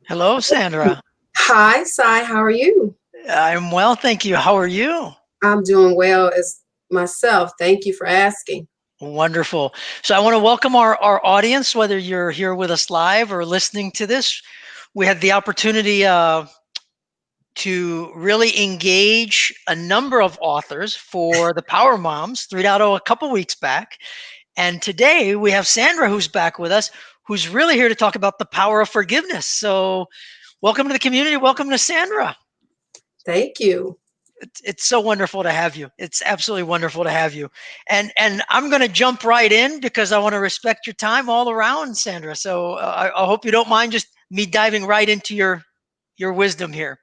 Hello, Sandra. Hi, Sai. How are you? I'm well, thank you. How are you? I'm doing well as myself. Thank you for asking. Wonderful. So I want to welcome our audience, whether you're here with us live or listening to this. We had the opportunity to really engage a number of authors for the Power Moms 3.0 a couple weeks back. And today we have Sandra who's back with us, who's really here to talk about the power of forgiveness. So welcome to the community. Welcome to Sandra. Thank you. It's so wonderful to have you. It's absolutely wonderful to have you. And I'm going to jump right in because I want to respect your time all around, Sandra. So I hope you don't mind just me diving right into your wisdom here.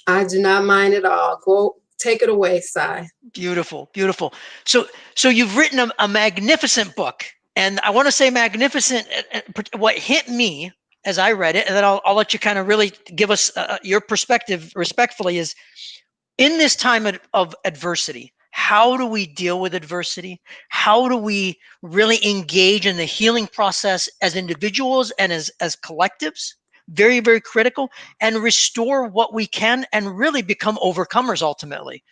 I do not mind at all. Go take it away, Sai. Beautiful, beautiful. So you've written a magnificent book, and I want to say magnificent. What hit me as I read it, and then I'll let you kind of really give us your perspective respectfully, is in this time of adversity, how do we deal with adversity? How do we really engage in the healing process as individuals and as collectives? Very, very critical, and restore what we can and really become overcomers ultimately.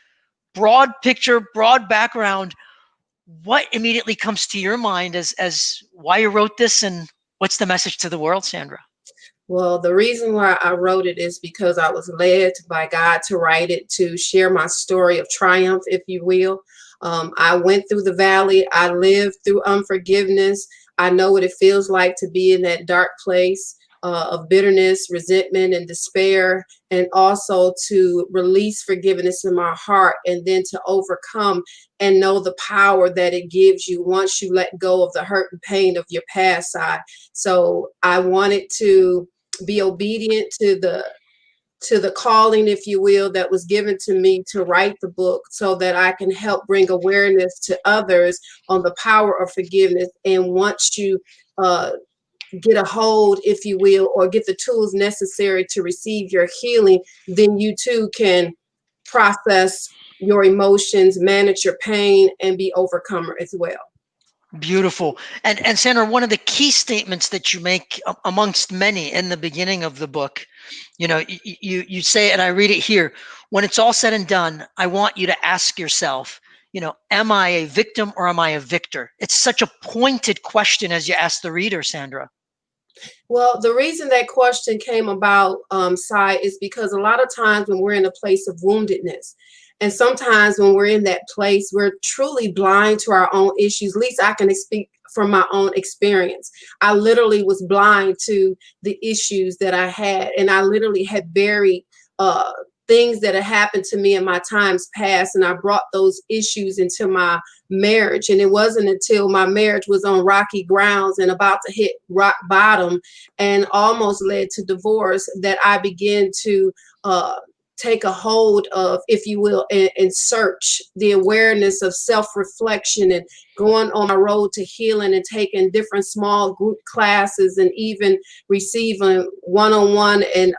Broad picture, broad background. What immediately comes to your mind as why you wrote this and what's the message to the world, Sandra? Well, the reason why I wrote it is because I was led by God to write it to share my story of triumph, if you will. I went through the valley. I lived through unforgiveness. I know what it feels like to be in that dark place of bitterness, resentment, and despair, and also to release forgiveness in my heart and then to overcome and know the power that it gives you once you let go of the hurt and pain of your past side. So I wanted to be obedient to the calling, if you will, that was given to me to write the book so that I can help bring awareness to others on the power of forgiveness. And once you get a hold, if you will, or get the tools necessary to receive your healing, then you too can process your emotions, manage your pain, and be overcomer as well. Beautiful. And Sandra, one of the key statements that you make amongst many in the beginning of the book, you say, and I read it here, when it's all said and done, I want you to ask yourself, am I a victim or am I a victor? It's such a pointed question as you ask the reader, Sandra. Well, the reason that question came about, Sai, is because a lot of times when we're in a place of woundedness, and sometimes when we're in that place, we're truly blind to our own issues. At least I can speak from my own experience. I literally was blind to the issues that I had, and I literally had buried uh, things that had happened to me in my times past, and I brought those issues into my marriage. And it wasn't until my marriage was on rocky grounds and about to hit rock bottom and almost led to divorce that I began to take a hold of, if you will, and search the awareness of self-reflection and going on my road to healing and taking different small group classes and even receiving one-on-one and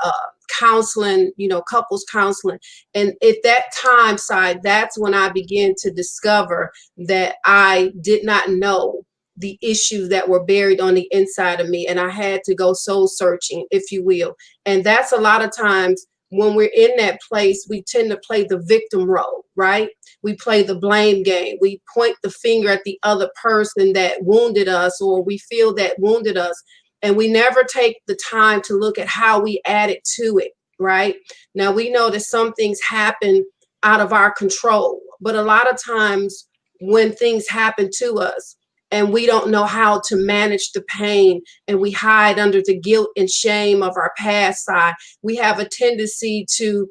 counseling, couples counseling. And at that time side, that's when I began to discover that I did not know the issues that were buried on the inside of me. And I had to go soul searching, if you will. And that's a lot of times when we're in that place, we tend to play the victim role, right? We play the blame game. We point the finger at the other person that wounded us or we feel that wounded us. And we never take the time to look at how we added to it, right? Now, we know that some things happen out of our control, but a lot of times when things happen to us, and we don't know how to manage the pain and we hide under the guilt and shame of our past side, we have a tendency to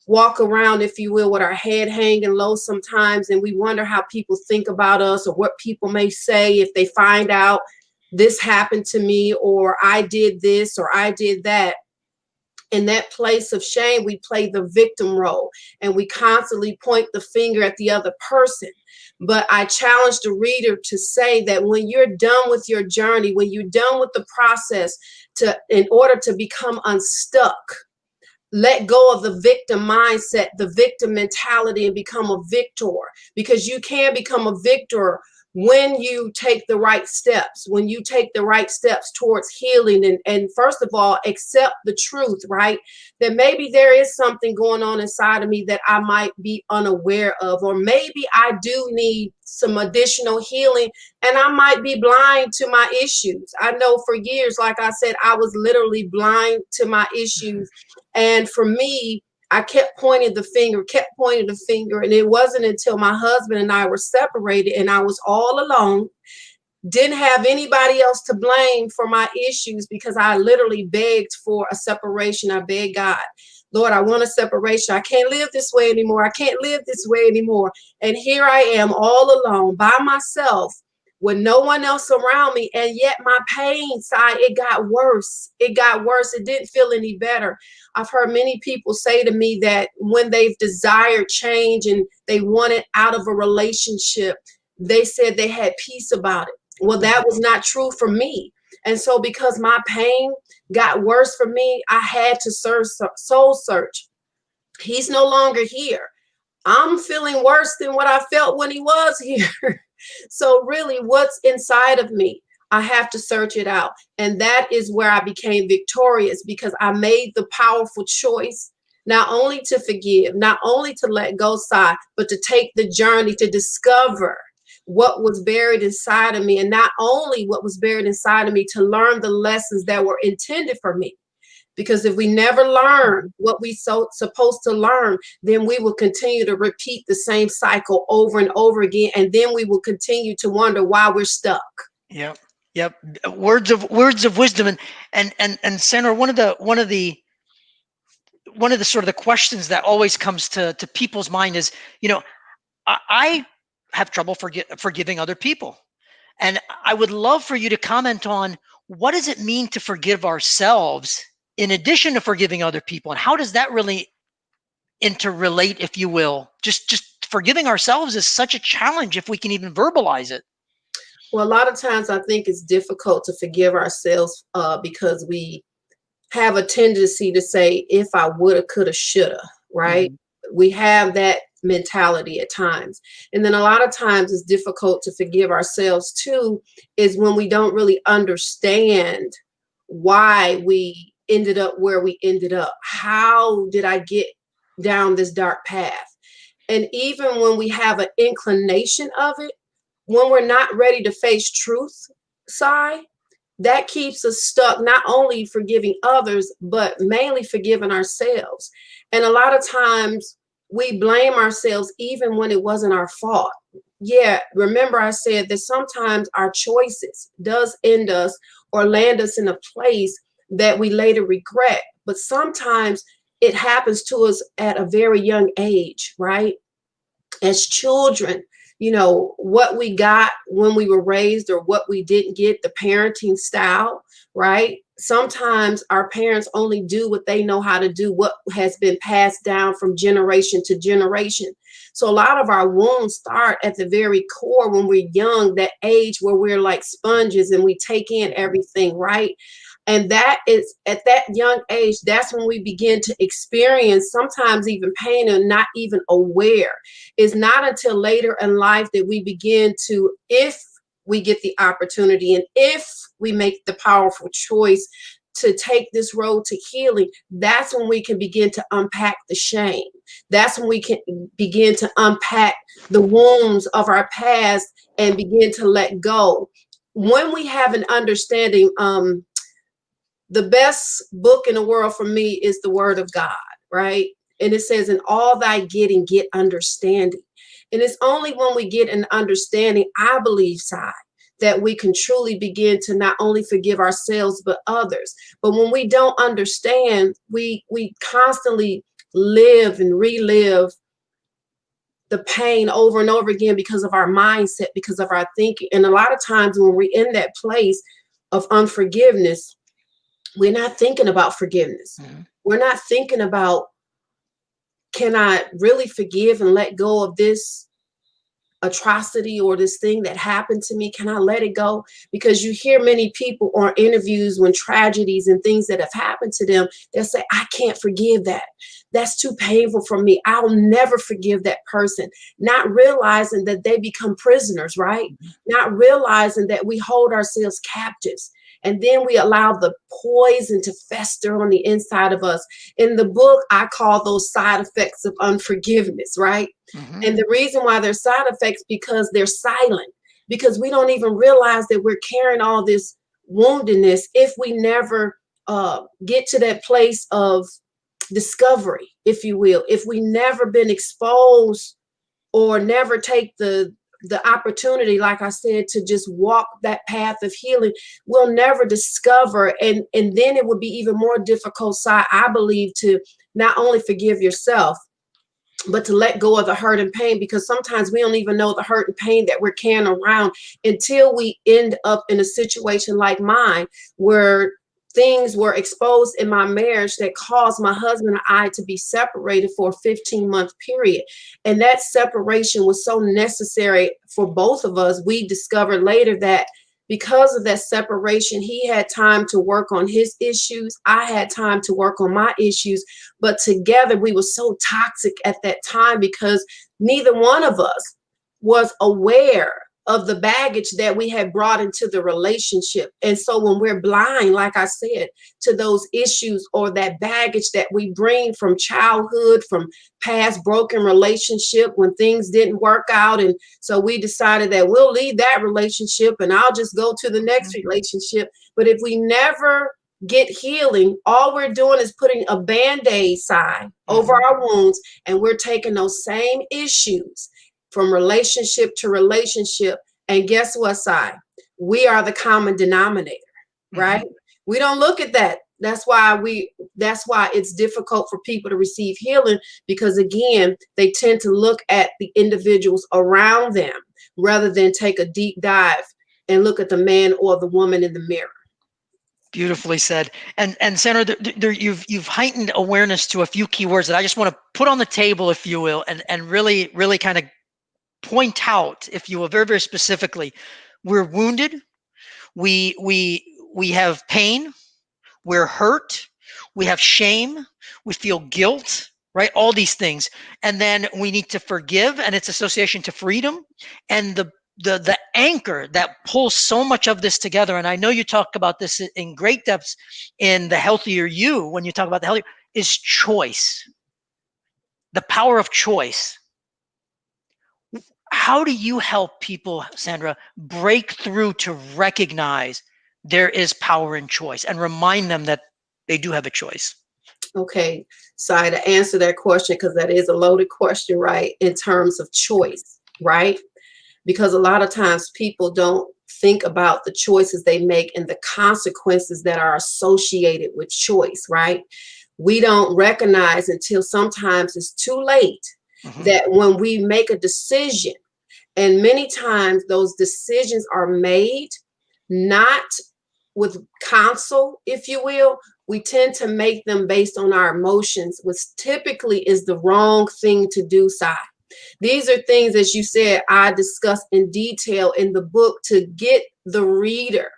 walk around, if you will, with our head hanging low sometimes, and we wonder how people think about us or what people may say if they find out this happened to me or I did this or I did that. In that place of shame, we play the victim role and we constantly point the finger at the other person. But I challenge the reader to say that when you're done with your journey, when you're done with the process in order to become unstuck, let go of the victim mindset, the victim mentality, and become a victor, because you can become a victor when you take the right steps, when you take the right steps towards healing, and first of all, accept the truth, right? That maybe there is something going on inside of me that I might be unaware of, or maybe I do need some additional healing and I might be blind to my issues. I know for years, like I said, I was literally blind to my issues. And for me, I kept pointing the finger. And it wasn't until my husband and I were separated and I was all alone, didn't have anybody else to blame for my issues, because I literally begged for a separation. I begged God, Lord, I want a separation. I can't live this way anymore. I can't live this way anymore. And here I am all alone by myself with no one else around me. And yet my pain side, it got worse. It got worse. It didn't feel any better. I've heard many people say to me that when they've desired change and they wanted out of a relationship, they said they had peace about it. Well, that was not true for me. And so because my pain got worse for me, I had to soul search. He's no longer here. I'm feeling worse than what I felt when he was here. So really, what's inside of me? I have to search it out. And that is where I became victorious, because I made the powerful choice not only to forgive, not only to let go side, but to take the journey to discover what was buried inside of me. And not only what was buried inside of me, to learn the lessons that were intended for me. Because if we never learn what we supposed to learn, then we will continue to repeat the same cycle over and over again. And then we will continue to wonder why we're stuck. Yep. Yep. Words of wisdom. And Sandra, one of the sort of the questions that always comes to people's mind is, I have trouble forgiving other people. And I would love for you to comment on, what does it mean to forgive ourselves in addition to forgiving other people? And how does that really interrelate, if you will? Just forgiving ourselves is such a challenge if we can even verbalize it. Well, a lot of times I think it's difficult to forgive ourselves because we have a tendency to say, if I woulda, coulda, shoulda, right? Mm-hmm. We have that mentality at times. And then a lot of times it's difficult to forgive ourselves too, is when we don't really understand why we ended up where we ended up. How did I get down this dark path? And even when we have an inclination of it, when we're not ready to face truth side, that keeps us stuck, not only forgiving others, but mainly forgiving ourselves. And a lot of times we blame ourselves even when it wasn't our fault. Yeah, remember I said that sometimes our choices does end us or land us in a place that we later regret. But sometimes it happens to us at a very young age, right? As children, what we got when we were raised or what we didn't get, the parenting style, right? Sometimes our parents only do what they know how to do, what has been passed down from generation to generation. So a lot of our wounds start at the very core when we're young, that age where we're like sponges and we take in everything, right? And that is at that young age, that's when we begin to experience sometimes even pain and not even aware. It's not until later in life that we begin to, if we get the opportunity and if we make the powerful choice to take this road to healing, that's when we can begin to unpack the shame. That's when we can begin to unpack the wounds of our past and begin to let go. When we have an understanding, the best book in the world for me is the Word of God, right? And it says, in all thy getting, get understanding. And it's only when we get an understanding, I believe, Sai, that we can truly begin to not only forgive ourselves, but others. But when we don't understand, we constantly live and relive the pain over and over again because of our mindset, because of our thinking. And a lot of times when we're in that place of unforgiveness, we're not thinking about forgiveness. Mm-hmm. We're not thinking about, can I really forgive and let go of this atrocity or this thing that happened to me? Can I let it go? Because you hear many people on interviews when tragedies and things that have happened to them, they'll say, I can't forgive that. That's too painful for me. I'll never forgive that person. Not realizing that they become prisoners, right? Not realizing that we hold ourselves captives. And then we allow the poison to fester on the inside of us. In the book, I call those side effects of unforgiveness, right? Mm-hmm. And the reason why they're side effects because they're silent, because we don't even realize that we're carrying all this woundedness if we never get to that place of discovery, if you will, if we never been exposed or never take the opportunity, like I said, to just walk that path of healing, we'll never discover. And then it would be even more difficult, side, I believe, to not only forgive yourself, but to let go of the hurt and pain, because sometimes we don't even know the hurt and pain that we're carrying around until we end up in a situation like mine, where things were exposed in my marriage that caused my husband and I to be separated for a 15-month period. And that separation was so necessary for both of us. We discovered later that because of that separation, he had time to work on his issues. I had time to work on my issues. But together we were so toxic at that time because neither one of us was aware of the baggage that we had brought into the relationship. And so when we're blind, like I said, to those issues or that baggage that we bring from childhood, from past broken relationship when things didn't work out. And so we decided that we'll leave that relationship and I'll just go to the next relationship. But if we never get healing, all we're doing is putting a Band-Aid sign over our wounds, and we're taking those same issues from relationship to relationship. And guess what, Sai? We are the common denominator, right? We don't look at that. That's why it's difficult for people to receive healing, because again, they tend to look at the individuals around them rather than take a deep dive and look at the man or the woman in the mirror. Beautifully said. And Sandra, you've heightened awareness to a few key words that I just want to put on the table, if you will, and really kind of point out, if you will, very, very specifically. We're wounded. We have pain. We're hurt. We have shame. We feel guilt, right? All these things. And then we need to forgive, and its association to freedom. And the anchor that pulls so much of this together, and I know you talk about this in great depths in The Healthier You, when you talk about the healthier, is choice. The power of choice. How do you help people, Sandra, break through to recognize there is power in choice and remind them that they do have a choice? Okay, so to answer that question, because that is a loaded question, right? In terms of choice, right? Because a lot of times people don't think about the choices they make and the consequences that are associated with choice, right? We don't recognize until sometimes it's too late that when we make a decision, and many times those decisions are made not with counsel, if you will, we tend to make them based on our emotions, which typically is the wrong thing to do, Si. These are things, as you said, I discuss in detail in the book to get the reader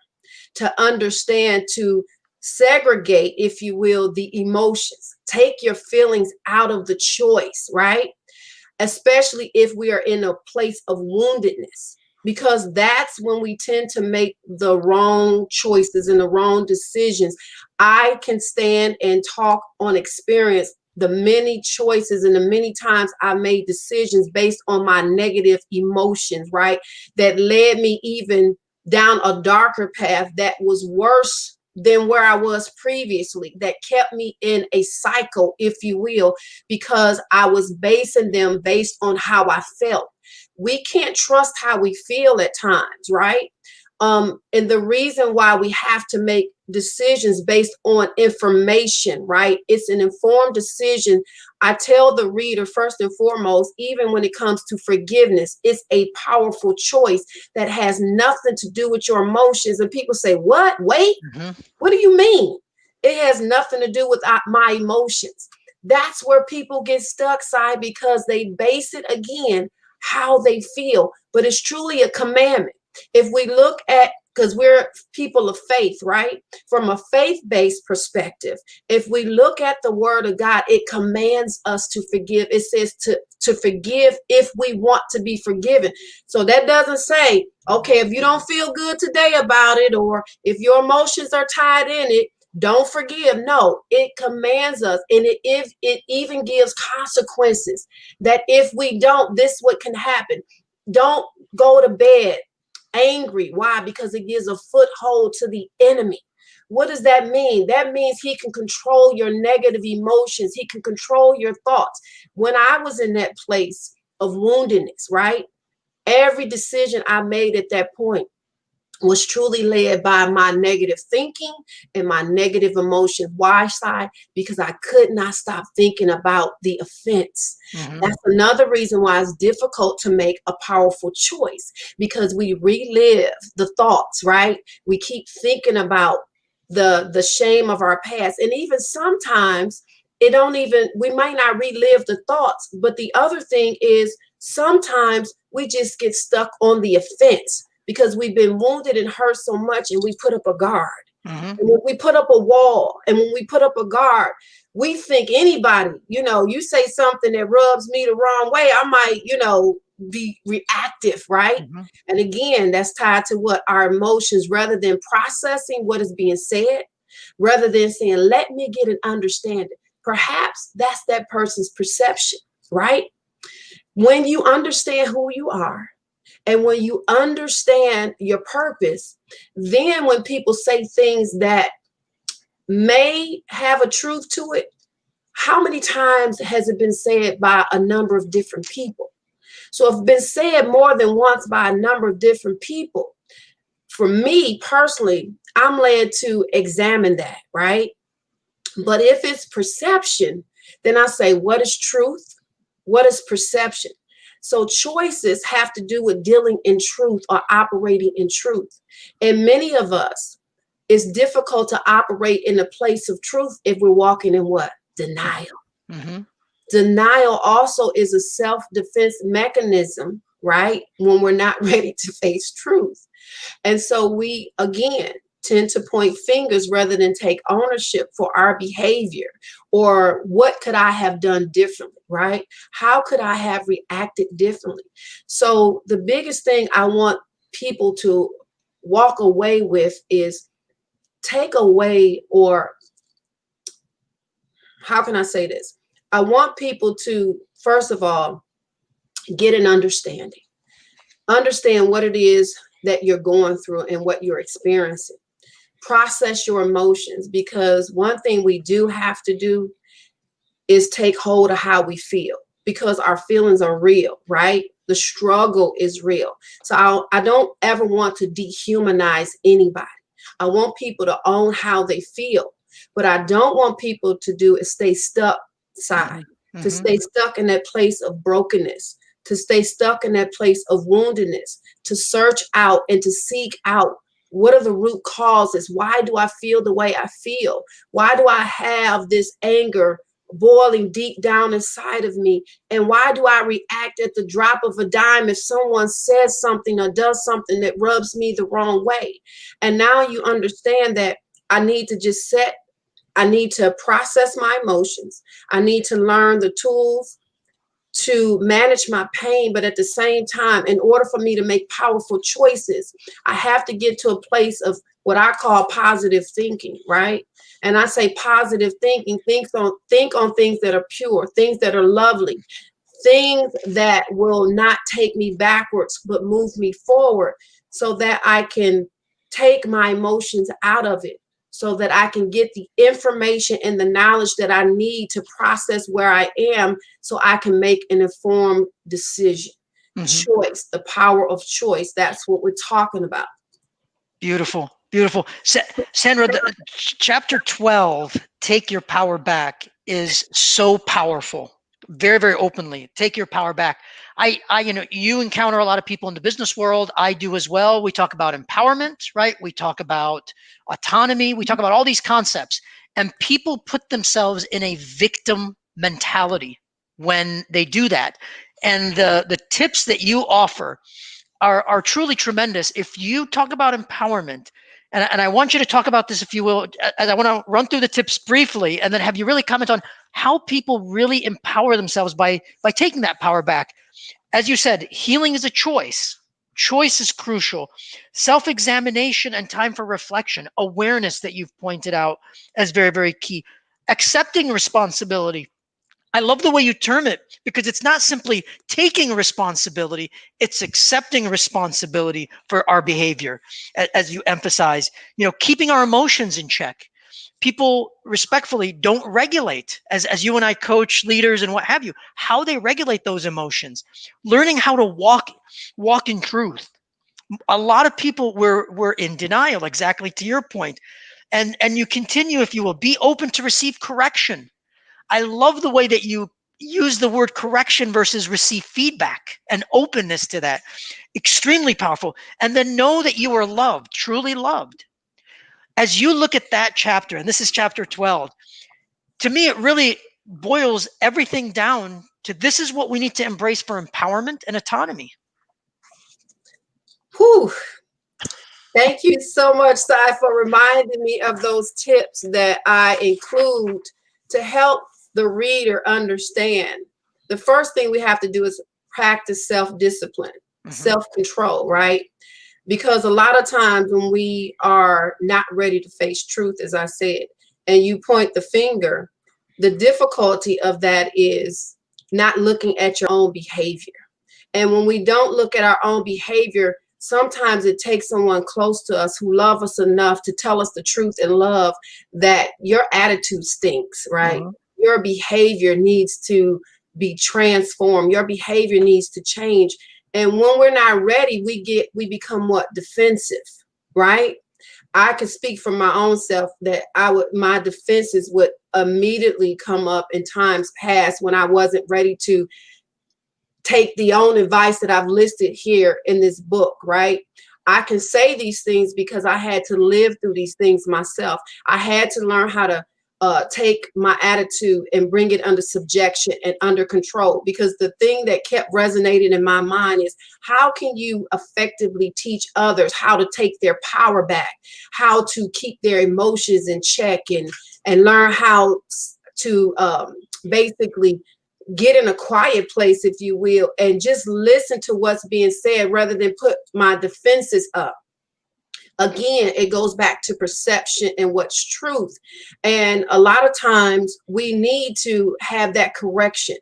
to understand, to segregate, if you will, the emotions. Take your feelings out of the choice, right? Especially if we are in a place of woundedness, because that's when we tend to make the wrong choices and the wrong decisions. I can stand and talk on experience, the many choices and the many times I made decisions based on my negative emotions, right? That led me even down a darker path that was worse than where I was previously, that kept me in a cycle, if you will, because I was basing them based on how I felt. We can't trust how we feel at times, right? And the reason why we have to make decisions based on information, right? It's an informed decision. I tell the reader, first and foremost, even when it comes to forgiveness, it's a powerful choice that has nothing to do with your emotions. And people say, what? Wait, what do you mean? It has nothing to do with my emotions. That's where people get stuck, Si, because they base it again how they feel, but it's truly a commandment. If we look at, because we're people of faith, right? From a faith-based perspective, if we look at the word of God, it commands us to forgive. It says to forgive if we want to be forgiven. So that doesn't say, okay, if you don't feel good today about it, or if your emotions are tied in it, don't forgive. No, it commands us, and it even gives consequences that if we don't, this what can happen. Don't go to bed angry. Why? Because it gives a foothold to the enemy. What does that mean? That means he can control your negative emotions. He can control your thoughts. When I was in that place of woundedness, right? Every decision I made at that point was truly led by my negative thinking and my negative emotions. Why, side? Because I could not stop thinking about the offense. Mm-hmm. That's another reason why it's difficult to make a powerful choice, because we relive the thoughts, right? We keep thinking about the shame of our past. And even sometimes we might not relive the thoughts, but the other thing is sometimes we just get stuck on the offense, because we've been wounded and hurt so much, and we put up a guard. Mm-hmm. And when we put up a wall, and when we put up a guard, we think anybody, you say something that rubs me the wrong way, I might, be reactive, right? Mm-hmm. And again, that's tied to what our emotions, rather than processing what is being said, rather than saying, let me get an understanding. Perhaps that's that person's perception, right? When you understand who you are, and when you understand your purpose, then when people say things that may have a truth to it, how many times has it been said by a number of different people? So if it's been said more than once by a number of different people, for me personally, I'm led to examine that, right? But if it's perception, then I say, what is truth? What is perception? So choices have to do with dealing in truth or operating in truth. And many of us, it's difficult to operate in a place of truth if we're walking in what? Denial. Mm-hmm. Denial also is a self-defense mechanism, right? When we're not ready to face truth. And so we, again, tend to point fingers rather than take ownership for our behavior, or what could I have done differently, right? How could I have reacted differently? So the biggest thing I want people to walk away with is take away, or how can I say this? I want people to, first of all, get an understanding. Understand what it is that you're going through and what you're experiencing. Process your emotions, because one thing we do have to do is take hold of how we feel, because our feelings are real, right? The struggle is real. So I don't ever want to dehumanize anybody. I want people to own how they feel. What I don't want people to do is stay stuck inside, Mm-hmm. to stay stuck in that place of brokenness, to stay stuck in that place of woundedness, to search out and to seek out, what are the root causes? Why do I feel the way I feel? Why do I have this anger boiling deep down inside of me? And why do I react at the drop of a dime if someone says something or does something that rubs me the wrong way? And now you understand that I need to process my emotions. I need to learn the tools to manage my pain, but at the same time, in order for me to make powerful choices, I have to get to a place of what I call positive thinking, right? And I say positive thinking, think on things that are pure, things that are lovely, things that will not take me backwards, but move me forward, so that I can take my emotions out of it, so that I can get the information and the knowledge that I need to process where I am, so I can make an informed decision. Mm-hmm. Choice, the power of choice. That's what we're talking about. Beautiful. Beautiful. Sandra, chapter 12, Take Your Power Back, is so powerful. Very, very openly. Take your power back. You encounter a lot of people in the business world. I do as well. We talk about empowerment, right? We talk about autonomy. We talk about all these concepts, and people put themselves in a victim mentality when they do that. And the tips that you offer are truly tremendous. If you talk about empowerment, and I want you to talk about this, if you will, and I want to run through the tips briefly, and then have you really comment on how people really empower themselves by taking that power back. As you said, healing is a choice. Choice is crucial. Self-examination and time for reflection, awareness that you've pointed out as very, very key. Accepting responsibility. I love the way you term it, because it's not simply taking responsibility, it's accepting responsibility for our behavior, as you emphasize, keeping our emotions in check. People respectfully don't regulate, as you and I coach leaders and what have you, how they regulate those emotions, learning how to walk in truth. A lot of people were in denial, exactly to your point. And you continue, if you will, be open to receive correction. I love the way that you use the word correction versus receive feedback and openness to that. Extremely powerful. And then know that you are loved, truly loved. As you look at that chapter, and this is chapter 12, to me, it really boils everything down to this is what we need to embrace for empowerment and autonomy. Whew. Thank you so much, Sai, for reminding me of those tips that I include to help the reader understand. The first thing we have to do is practice self-discipline, self-control, right? Because a lot of times when we are not ready to face truth, as I said, and you point the finger, the difficulty of that is not looking at your own behavior. And when we don't look at our own behavior, sometimes it takes someone close to us who love us enough to tell us the truth in love that your attitude stinks, right? Your behavior needs to be transformed. Your behavior needs to change. And when we're not ready, we become what? Defensive, right? I could speak from my own self that my defenses would immediately come up in times past when I wasn't ready to take the own advice that I've listed here in this book, right? I can say these things because I had to live through these things myself. I had to learn how to take my attitude and bring it under subjection and under control, because the thing that kept resonating in my mind is, how can you effectively teach others how to take their power back, how to keep their emotions in check, and learn how to basically get in a quiet place, if you will, and just listen to what's being said rather than put my defenses up. Again, it goes back to perception and what's truth. And a lot of times we need to have that correction.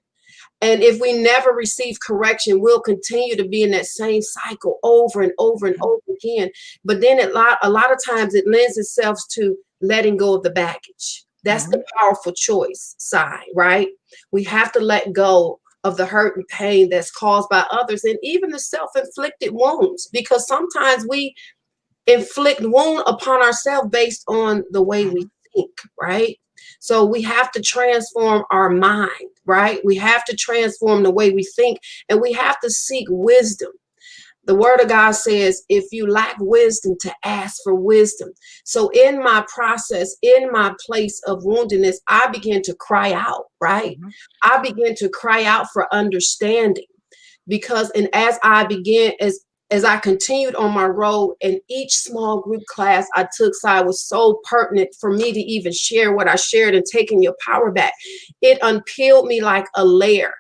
And if we never receive correction, we'll continue to be in that same cycle over and over and over again. But then a lot of times it lends itself to letting go of the baggage. That's the powerful choice side, right? We have to let go of the hurt and pain that's caused by others, and even the self-inflicted wounds, because sometimes we inflict wound upon ourselves based on the way we think, right? So we have to transform our mind, right? We have to transform the way we think, and we have to seek wisdom. The word of God says, if you lack wisdom, to ask for wisdom. So in my process, in my place of woundedness, I began to cry out, right? I began to cry out for understanding, because, and as I continued on my road, and each small group class I took, Sai, was so pertinent for me to even share what I shared in taking your power back. It unpeeled me like a layer,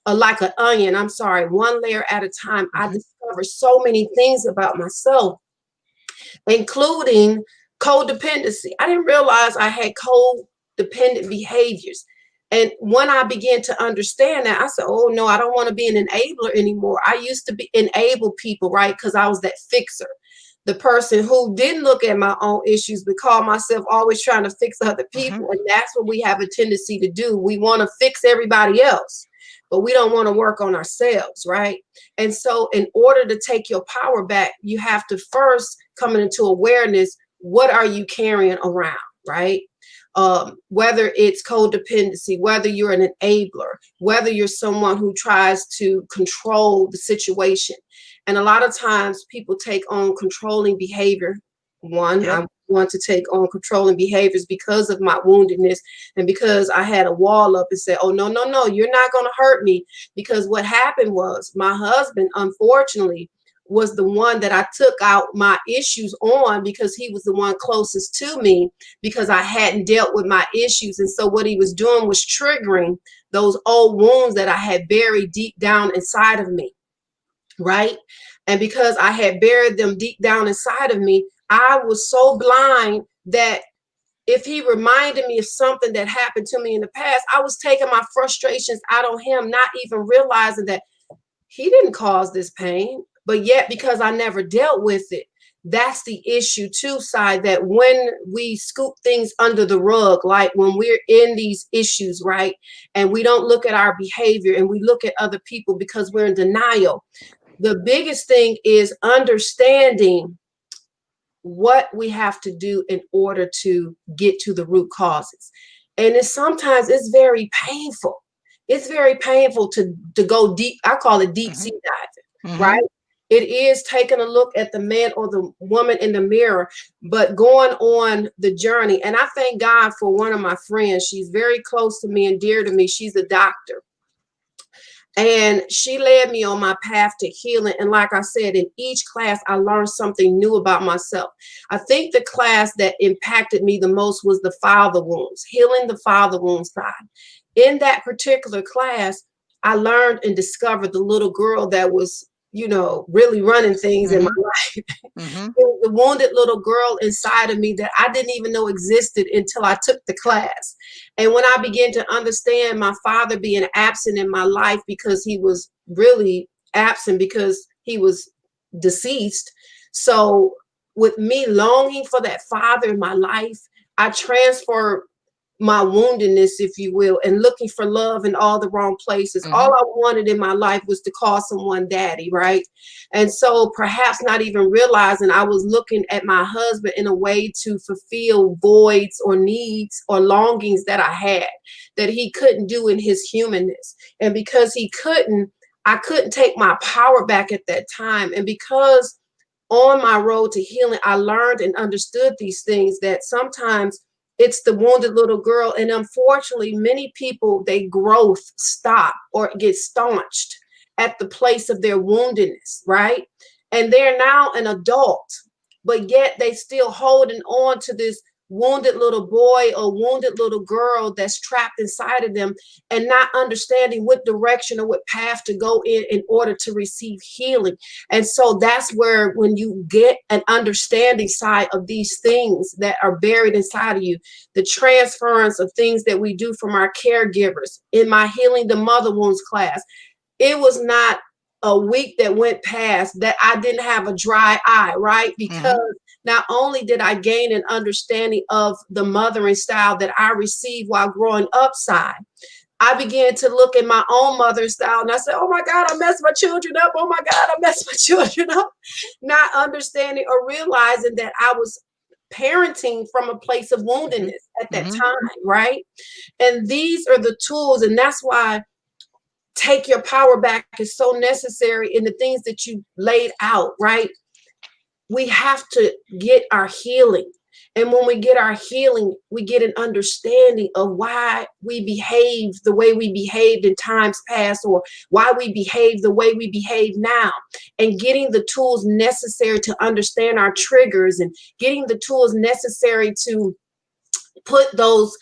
like an onion. I'm sorry, one layer at a time. I discovered so many things about myself, including codependency. I didn't realize I had codependent behaviors. And when I began to understand that, I said, oh no, I don't want to be an enabler anymore. I used to enable people, right? Because I was that fixer, the person who didn't look at my own issues, but called myself always trying to fix other people. And that's what we have a tendency to do. We want to fix everybody else, but we don't want to work on ourselves, right? And so in order to take your power back, you have to first come into awareness. What are you carrying around, right? Whether it's codependency, whether you're an enabler, whether you're someone who tries to control the situation. And a lot of times people take on controlling behavior. One, I want to take on controlling behaviors because of my woundedness, and because I had a wall up and said, oh, no, no, no, you're not going to hurt me. Because what happened was my husband, unfortunately, was the one that I took out my issues on, because he was the one closest to me, because I hadn't dealt with my issues. And so what he was doing was triggering those old wounds that I had buried deep down inside of me, right? And because I had buried them deep down inside of me, I was so blind that if he reminded me of something that happened to me in the past, I was taking my frustrations out on him, not even realizing that he didn't cause this pain. But yet, because I never dealt with it, that's the issue too, side, that when we scoop things under the rug, like when we're in these issues, right, and we don't look at our behavior and we look at other people because we're in denial, the biggest thing is understanding what we have to do in order to get to the root causes. And sometimes it's very painful. It's very painful to go deep. I call it deep sea diving, right? It is taking a look at the man or the woman in the mirror, but going on the journey. And I thank God for one of my friends. She's very close to me and dear to me. She's a doctor. And she led me on my path to healing. And like I said, in each class, I learned something new about myself. I think the class that impacted me the most was the father wounds, healing the father wounds side. In that particular class, I learned and discovered the little girl that was, really running things in my life. It was the wounded little girl inside of me that I didn't even know existed until I took the class. And when I began to understand my father being absent in my life, because he was really absent because he was deceased. So with me longing for that father in my life, I transferred my woundedness, if you will, and looking for love in all the wrong places. All I wanted in my life was to call someone daddy, right? And so perhaps not even realizing, I was looking at my husband in a way to fulfill voids or needs or longings that I had that he couldn't do in his humanness. And because he couldn't, I couldn't take my power back at that time. And because on my road to healing, I learned and understood these things, that sometimes it's the wounded little girl. And unfortunately, many people, they growth stop or get staunched at the place of their woundedness, right? And they're now an adult, but yet they still holding on to this wounded little boy or wounded little girl that's trapped inside of them, and not understanding what direction or what path to go in order to receive healing. And so that's where, when you get an understanding side of these things that are buried inside of you, the transference of things that we do from our caregivers. In my Healing the Mother Wounds class, it was not a week that went past that I didn't have a dry eye, right? Because not only did I gain an understanding of the mothering style that I received while growing upside, I began to look at my own mother style, and I said, oh my God, I messed my children up. Oh my God, I messed my children up. Not understanding or realizing that I was parenting from a place of woundedness at that time, right? And these are the tools, and that's why take your power back is so necessary in the things that you laid out, right? We have to get our healing. And when we get our healing, we get an understanding of why we behave the way we behaved in times past, or why we behave the way we behave now, and getting the tools necessary to understand our triggers, and getting the tools necessary to put those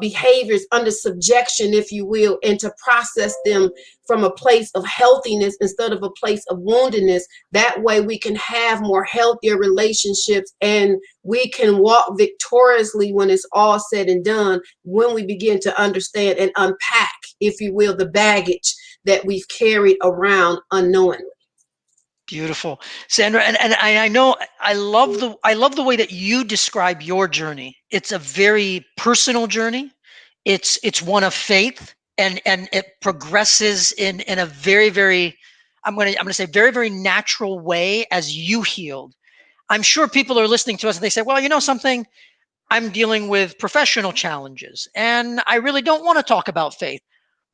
behaviors under subjection, if you will, and to process them from a place of healthiness instead of a place of woundedness. That way we can have more healthier relationships, and we can walk victoriously when it's all said and done, when we begin to understand and unpack, if you will, the baggage that we've carried around unknowingly. Beautiful, Sandra, and I know I love the way that you describe your journey. It's a very personal journey. It's one of faith, and it progresses in a very I'm gonna say very natural way as you healed. I'm sure people are listening to us and they say, well, you know something, I'm dealing with professional challenges and I really don't want to talk about faith.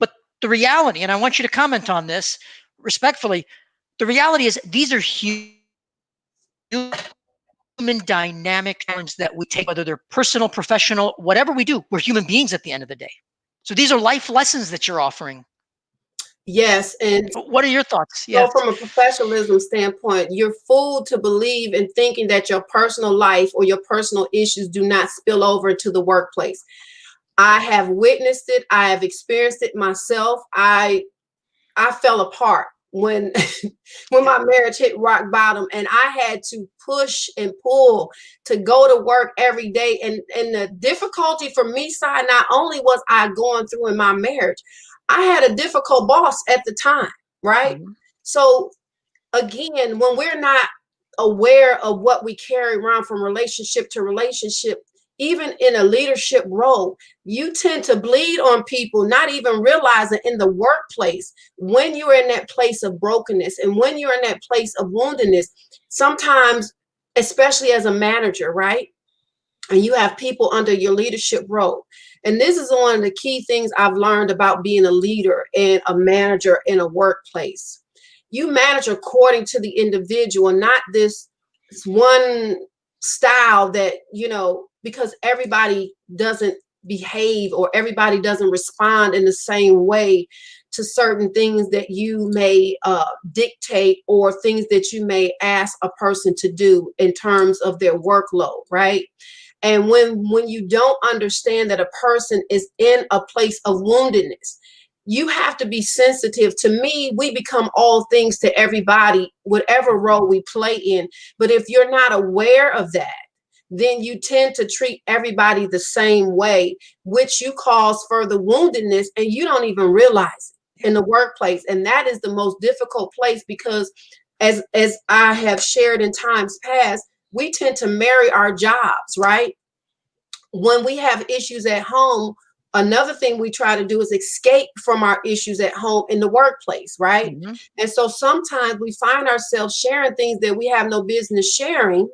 But the reality, and I want you to comment on this respectfully, the reality is these are huge human dynamic challenge that we take, whether they're personal, professional, whatever we do, we're human beings at the end of the day. So these are life lessons that you're offering. Yes. And What are your thoughts? so Yeah. from a professionalism standpoint, you're fooled to believe in thinking that your personal life or your personal issues do not spill over into the workplace. I have witnessed it. I have experienced it myself. I fell apart when when my marriage hit rock bottom, and I had to push and pull to go to work every day. And the difficulty for me, side, not only was I going through in my marriage, I had a difficult boss at the time, right? Mm-hmm. So again, when we're not aware of what we carry around from relationship to relationship, even in a leadership role, you tend to bleed on people, not even realizing in the workplace, when you're in that place of brokenness and when you're in that place of woundedness, sometimes, especially as a manager, right? And you have people under your leadership role. And this is one of the key things I've learned about being a leader and a manager in a workplace. You manage according to the individual, not this one style that, because everybody doesn't behave or everybody doesn't respond in the same way to certain things that you may dictate or things that you may ask a person to do in terms of their workload, right? And when you don't understand that a person is in a place of woundedness, you have to be sensitive. To me, we become all things to everybody, whatever role we play in. But if you're not aware of that, then you tend to treat everybody the same way, which you cause further woundedness, and you don't even realize it in the workplace. And that is the most difficult place, because as I have shared in times past, we tend to marry our jobs, right? When we have issues at home, another thing we try to do is escape from our issues at home in the workplace, right? Mm-hmm. And so sometimes we find ourselves sharing things that we have no business sharing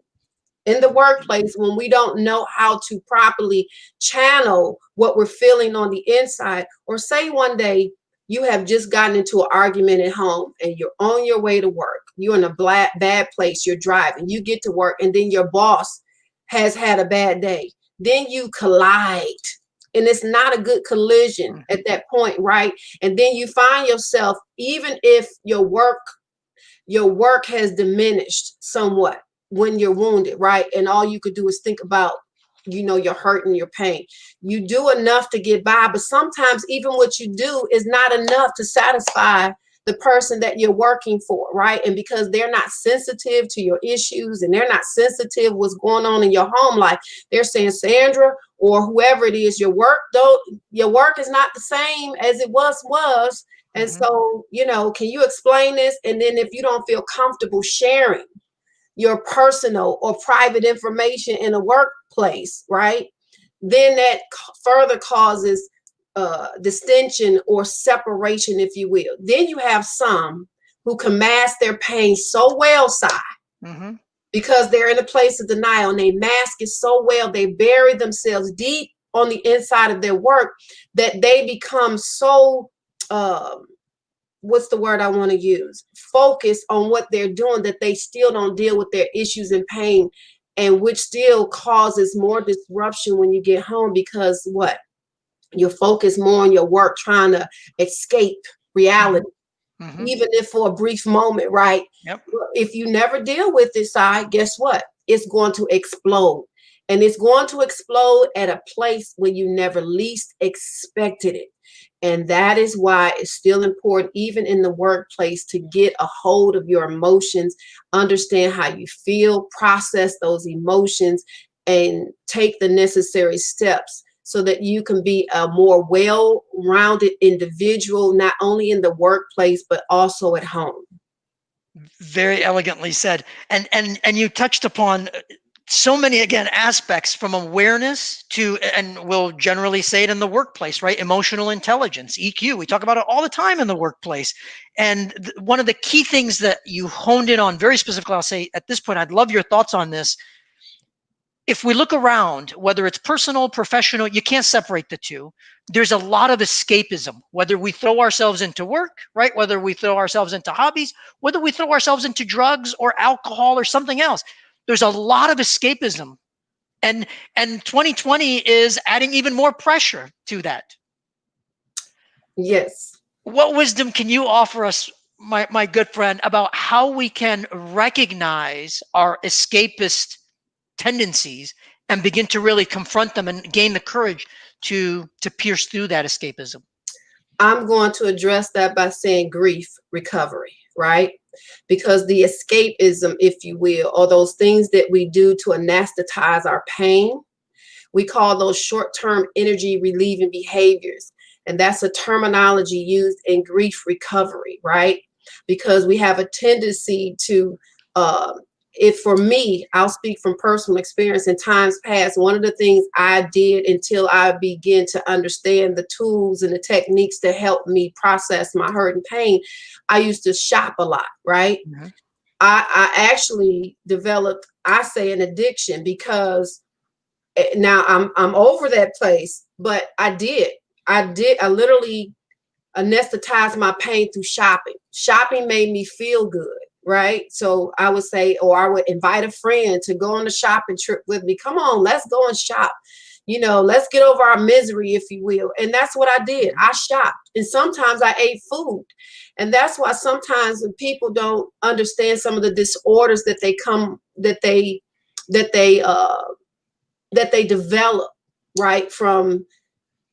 in the workplace when we don't know how to properly channel what we're feeling on the inside. Or say one day you have just gotten into an argument at home and you're on your way to work. You're in a bad place. You're driving. You get to work, and then your boss has had a bad day. Then you collide, and it's not a good collision at that point, right? And then you find yourself, even if your work has diminished somewhat when you're wounded, right? And all you could do is think about, your hurt and your pain. You do enough to get by, but sometimes even what you do is not enough to satisfy the person that you're working for, right? And because they're not sensitive to your issues and they're not sensitive what's going on in your home life, they're saying, Sandra, or whoever it is, your work is not the same as it was. And so, can you explain this? And then if you don't feel comfortable sharing your personal or private information in a workplace, right, then that further causes distension or separation, if you will. Then you have some who can mask their pain so well, because they're in a place of denial, and they mask it so well, they bury themselves deep on the inside of their work, that they become so what's the word I want to use? Focus on what they're doing, that they still don't deal with their issues and pain, and which still causes more disruption when you get home, because what? You're focused more on your work, trying to escape reality, even if for a brief moment, right? Yep. If you never deal with this side, guess what? It's going to explode. And it's going to explode at a place where you never least expected it. And that is why it's still important, even in the workplace, to get a hold of your emotions, understand how you feel, process those emotions, and take the necessary steps so that you can be a more well-rounded individual, not only in the workplace, but also at home. Very elegantly said. And you touched upon so many, again, aspects, from awareness to, and we'll generally say it in the workplace, right? Emotional intelligence, EQ. We talk about it all the time in the workplace. And one of the key things that you honed in on very specifically, I'll say at this point, I'd love your thoughts on this. If we look around, whether it's personal, professional, you can't separate the two. There's a lot of escapism, whether we throw ourselves into work, right? Whether we throw ourselves into hobbies, whether we throw ourselves into drugs or alcohol or something else. there's a lot of escapism, and 2020 is adding even more pressure to that. Yes. What wisdom can you offer us, my good friend, about how we can recognize our escapist tendencies and begin to really confront them and gain the courage to pierce through that escapism? I'm going to address that by saying grief recovery, right? Because the escapism, if you will, or those things that we do to anesthetize our pain, we call those short-term energy relieving behaviors. And that's a terminology used in grief recovery, right? Because we have a tendency to, if for me, I'll speak from personal experience in times past, one of the things I did until I began to understand the tools and the techniques to help me process my hurt and pain, I used to shop a lot, right? Mm-hmm. I actually developed, I say, an addiction because now I'm over that place, but I literally anesthetized my pain through shopping. Shopping made me feel good, right? So I would say, or I would invite a friend to go on a shopping trip with me. Come on, let's go and shop. Let's get over our misery, if you will. And that's what I did. I shopped, and sometimes I ate food. And that's why sometimes when people don't understand some of the disorders that they develop, right, from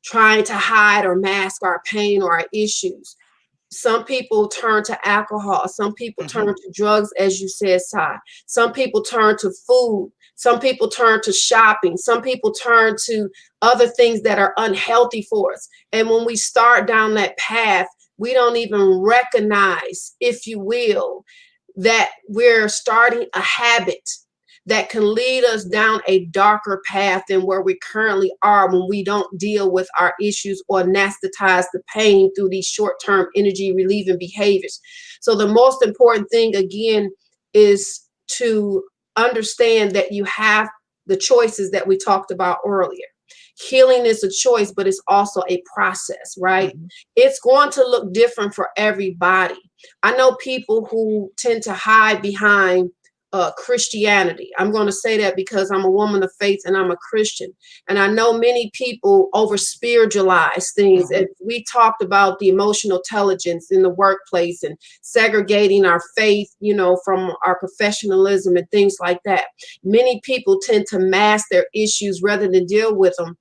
trying to hide or mask our pain or our issues. Some people turn to alcohol. Some people turn to drugs, as you said, Sai. Some people turn to food. Some people turn to shopping. Some people turn to other things that are unhealthy for us. And when we start down that path, we don't even recognize, if you will, that we're starting a habit that can lead us down a darker path than where we currently are when we don't deal with our issues or anesthetize the pain through these short-term energy relieving behaviors. So the most important thing, again, is to understand that you have the choices that we talked about earlier. Healing is a choice, but it's also a process, right? Mm-hmm. It's going to look different for everybody. I know people who tend to hide behind Christianity. I'm going to say that because I'm a woman of faith and I'm a Christian. And I know many people over spiritualize things. And we talked about the emotional intelligence in the workplace and segregating our faith, from our professionalism and things like that. Many people tend to mask their issues rather than deal with them.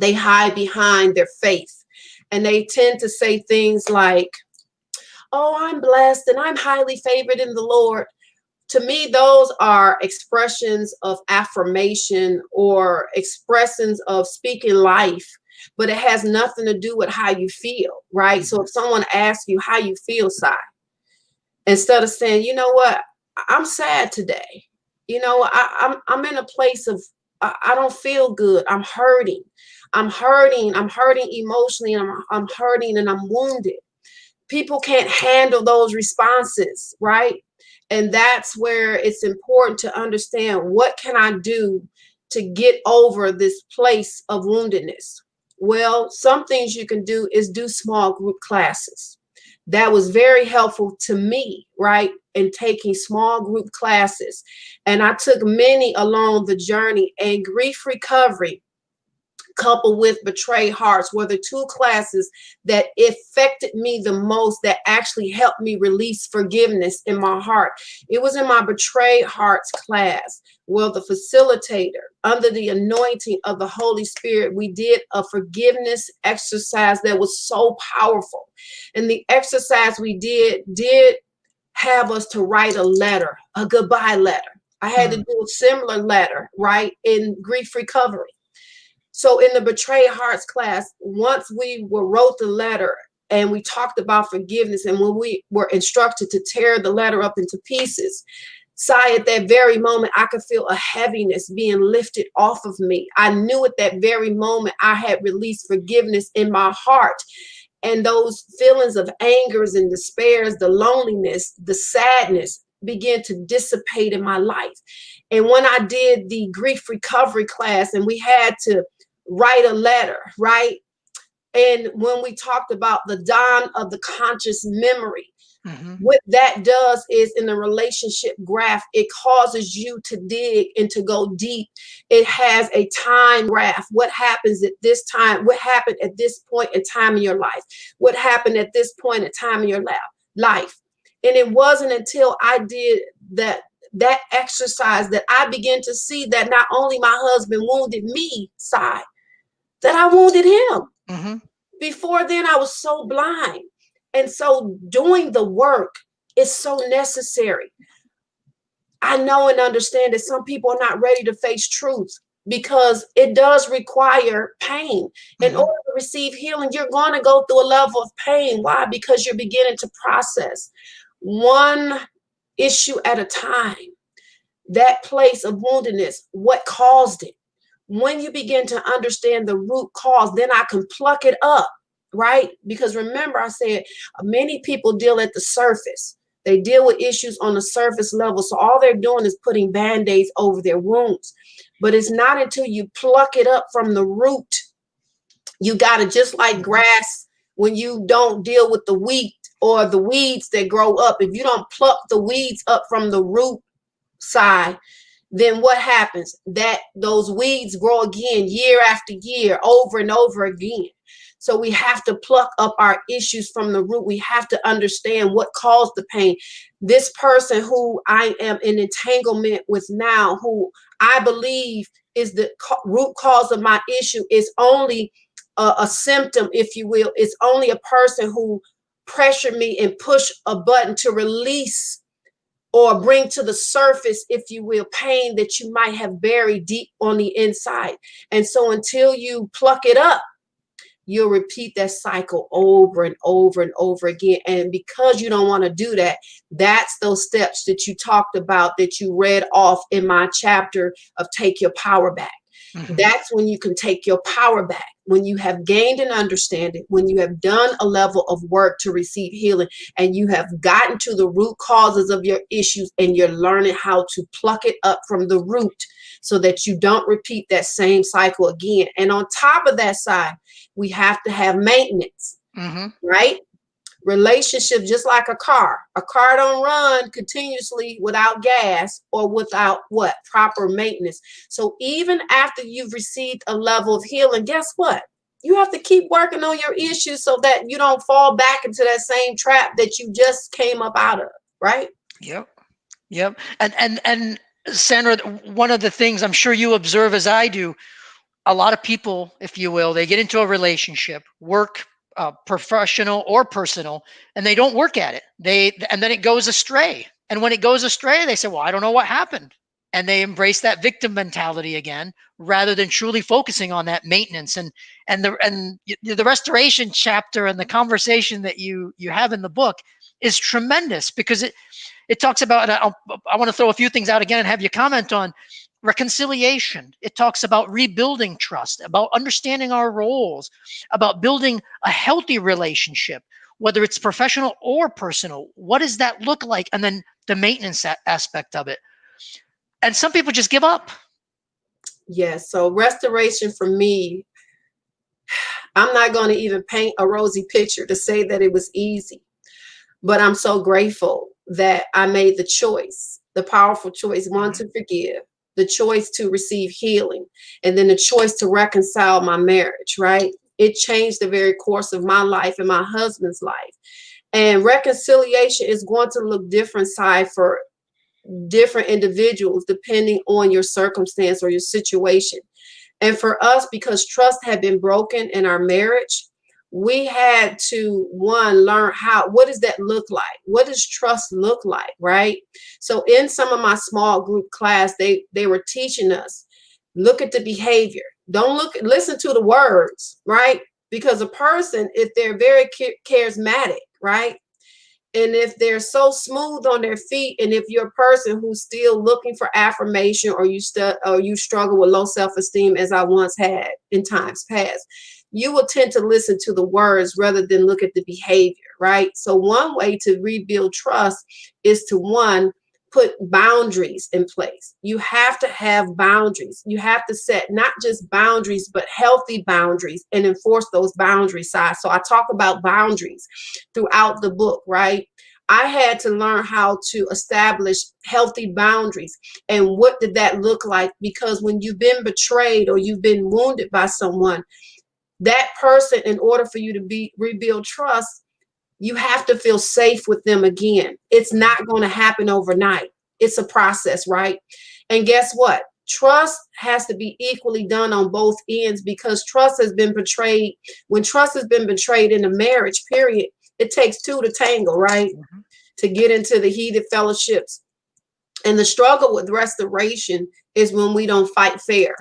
They hide behind their faith. And they tend to say things like, oh, I'm blessed and I'm highly favored in the Lord. To me, those are expressions of affirmation or expressions of speaking life, but it has nothing to do with how you feel, right? So if someone asks you how you feel, Sai, instead of saying, you know what, I'm sad today. I'm in a place of, I don't feel good. I'm hurting. I'm hurting emotionally. And I'm hurting and I'm wounded. People can't handle those responses, right? And that's where it's important to understand, what can I do to get over this place of woundedness? Well, some things you can do is do small group classes. That was very helpful to me, right? In taking small group classes. And I took many along the journey, and grief recovery coupled with betrayed hearts were the two classes that affected me the most, that actually helped me release forgiveness in my heart. It was in my betrayed hearts class. Well, the facilitator, under the anointing of the Holy Spirit, we did a forgiveness exercise that was so powerful. And the exercise we did have us to write a letter, a goodbye letter. I had to do a similar letter, right, in grief recovery. So in the Betrayed Hearts class, once we wrote the letter and we talked about forgiveness, and when we were instructed to tear the letter up into pieces, Sai, at that very moment, I could feel a heaviness being lifted off of me. I knew at that very moment I had released forgiveness in my heart. And those feelings of angers and despairs, the loneliness, the sadness began to dissipate in my life. And when I did the grief recovery class and we had to write a letter, right? And when we talked about the dawn of the conscious memory, Mm-hmm. What that does is, in the relationship graph, it causes you to dig and to go deep. It has a time graph. What happens at this time? What happened at this point in time in your life? What happened at this point in time in your life? And it wasn't until I did that exercise that I began to see that not only my husband wounded me, side, that I wounded him. Mm-hmm. Before then, I was so blind. And so doing the work is so necessary. I know and understand that some people are not ready to face truth because it does require pain. In Mm-hmm. order to receive healing, you're going to go through a level of pain. Why? Because you're beginning to process one issue at a time. That place of woundedness, what caused it? When you begin to understand the root cause, then I can pluck it up, right? Because remember, I said many people deal at the surface. They deal with issues on the surface level. So all they're doing is putting band-aids over their wounds. But it's not until you pluck it up from the root. You got to, just like grass, when you don't deal with the wheat or the weeds that grow up, if you don't pluck the weeds up from the root side, then what happens? That those weeds grow again year after year, over and over again. So we have to pluck up our issues from the root. We have to understand what caused the pain. This person who I am in entanglement with now, who I believe is the root cause of my issue, is only a symptom, if you will. It's only a person who pressured me and pushed a button to release or bring to the surface, if you will, pain that you might have buried deep on the inside. And so until you pluck it up, you'll repeat that cycle over and over and over again. And because you don't want to do that, that's those steps that you talked about, that you read off in my chapter of Take Your Power Back. Mm-hmm. That's when you can take your power back, when you have gained an understanding, when you have done a level of work to receive healing, and you have gotten to the root causes of your issues, and you're learning how to pluck it up from the root so that you don't repeat that same cycle again. And on top of that side, we have to have maintenance, Mm-hmm. right? Relationship, just like a car don't run continuously without gas or without what? Proper maintenance. So even after you've received a level of healing, guess what? You have to keep working on your issues so that you don't fall back into that same trap that you just came up out of, right? Yep. Yep. And Sandra, one of the things I'm sure you observe as I do, a lot of people, if you will, they get into a relationship, work, professional or personal, and they don't work at it. And then it goes astray. And when it goes astray, they say, "Well, I don't know what happened," and they embrace that victim mentality again, rather than truly focusing on that maintenance and the restoration chapter and the conversation that you have in the book is tremendous, because it talks about, and I want to throw a few things out again and have you comment on reconciliation. It talks about rebuilding trust, about understanding our roles, about building a healthy relationship, whether it's professional or personal. What does that look like? And then the maintenance aspect of it. And some people just give up. Yes. So restoration for me, I'm not going to even paint a rosy picture to say that it was easy, but I'm so grateful that I made the choice, the powerful choice, one, to forgive, the choice to receive healing, and then the choice to reconcile my marriage, right? It changed the very course of my life and my husband's life. And reconciliation is going to look different side for different individuals depending on your circumstance or your situation. And for us, because trust had been broken in our marriage, we had to, one, learn what does that look like? What does trust look like, right? So in some of my small group class, they were teaching us, look at the behavior. Listen to the words, right? Because a person, if they're very charismatic, right? And if they're so smooth on their feet, and if you're a person who's still looking for affirmation, or you struggle with low self-esteem, as I once had in times past, you will tend to listen to the words rather than look at the behavior, right? So one way to rebuild trust is to, one, put boundaries in place. You have to have boundaries. You have to set not just boundaries, but healthy boundaries, and enforce those boundary sides. So I talk about boundaries throughout the book, right? I had to learn how to establish healthy boundaries. And what did that look like? Because when you've been betrayed or you've been wounded by someone, that person, in order for you to rebuild trust, you have to feel safe with them again. It's not going to happen overnight. It's a process, right? And guess what? Trust has to be equally done on both ends, because trust has been betrayed. When trust has been betrayed in a marriage, period, it takes two to tango, right? Mhm. To get into the heated fellowships. And the struggle with restoration is when we don't fight fair,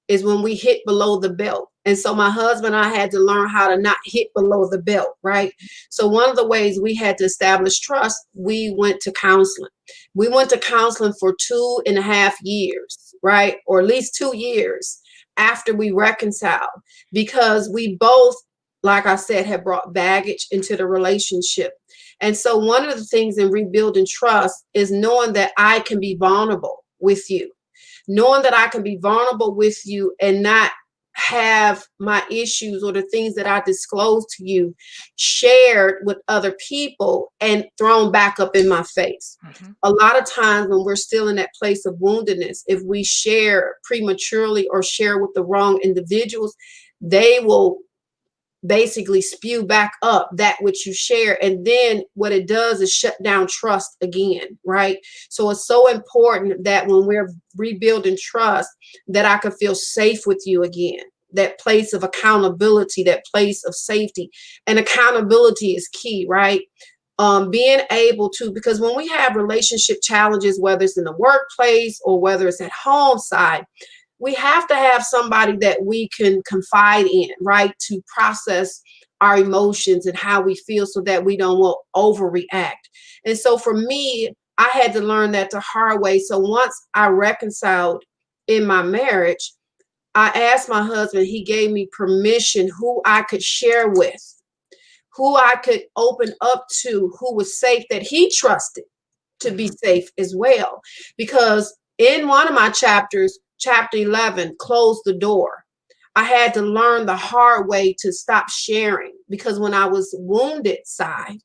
is when we hit below the belt. And so my husband and I had to learn how to not hit below the belt, right? So one of the ways we had to establish trust, we went to counseling. We went to counseling for 2.5 years, right? Or at least 2 years after we reconciled, because we both, like I said, had brought baggage into the relationship. And so one of the things in rebuilding trust is knowing that I can be vulnerable with you, knowing that I can be vulnerable with you and not have my issues or the things that I disclose to you shared with other people and thrown back up in my face. Mhm. A lot of times when we're still in that place of woundedness, if we share prematurely or share with the wrong individuals, they will basically spew back up that which you share. And then what it does is shut down trust again, right? So it's so important that when we're rebuilding trust, that I can feel safe with you again. That place of accountability, that place of safety. And accountability is key, right? Being able to, because when we have relationship challenges, whether it's in the workplace or whether it's at home side, we have to have somebody that we can confide in, right? To process our emotions and how we feel so that we don't overreact. And so for me, I had to learn that the hard way. So once I reconciled in my marriage, I asked my husband, he gave me permission who I could share with, who I could open up to, who was safe, that he trusted to be Mhm. safe as well. Because in one of my chapters, chapter 11, close the door, I had to learn the hard way to stop sharing, because when I was wounded side,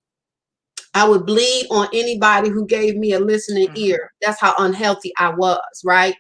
I would bleed on anybody who gave me a listening Mhm. ear. That's how unhealthy I was, right?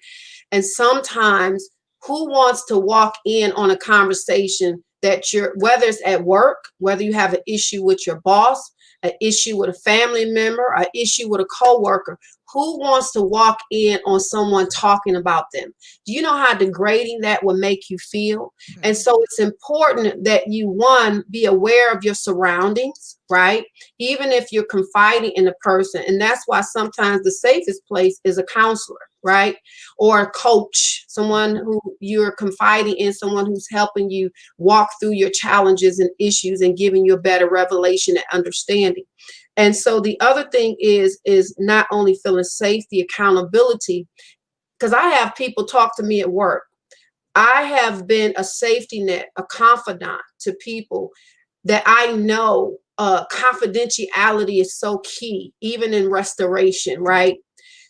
And sometimes, who wants to walk in on a conversation that whether it's at work, whether you have an issue with your boss, an issue with a family member, an issue with a coworker, who wants to walk in on someone talking about them? Do you know how degrading that will make you feel? And Mhm. so it's important that you, one, be aware of your surroundings, right? Even if you're confiding in a person. And that's why sometimes the safest place is a counselor, right? Or a coach, someone who you're confiding in, someone who's helping you walk through your challenges and issues and giving you a better revelation and understanding. And so the other thing is not only feeling safe, the accountability, because I have people talk to me at work. I have been a safety net, a confidant to people that I know. Confidentiality is so key, even in restoration, right?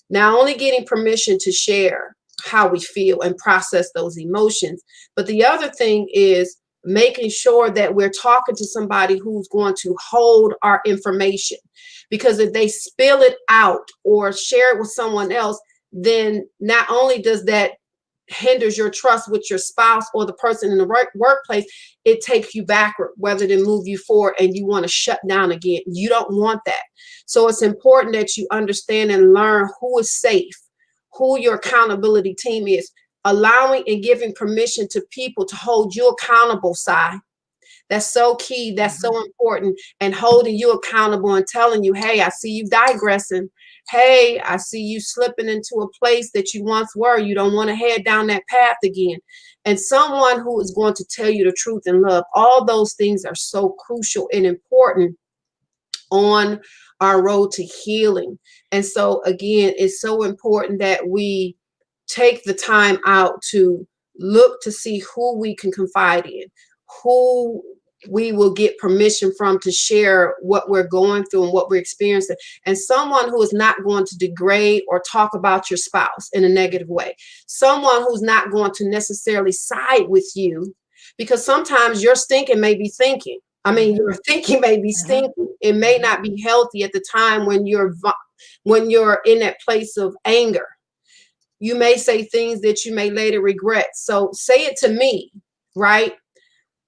Not only getting permission to share how we feel and process those emotions, but the other thing is making sure that we're talking to somebody who's going to hold our information. Because if they spill it out or share it with someone else, then not only does that hinders your trust with your spouse or the person in the workplace, it takes you backward rather than move you forward, and you want to shut down again. You don't want that. So it's important that you understand and learn who is safe, who your accountability team is, allowing and giving permission to people to hold you accountable, side. That's so key. That's Mhm. so important. And holding you accountable and telling you, hey, I see you digressing. Hey, I see you slipping into a place that you once were. You don't want to head down that path again. And someone who is going to tell you the truth in love. All those things are so crucial and important on our road to healing. And so, again, it's so important that we take the time out to look to see who we can confide in, who we will get permission from to share what we're going through and what we're experiencing, and someone who is not going to degrade or talk about your spouse in a negative way, someone who's not going to necessarily side with you, because sometimes your stinking may be thinking. I mean, your thinking may be Mhm. stinky. It may not be healthy at the time when you're in that place of anger. You may say things that you may later regret. So say it to me, right?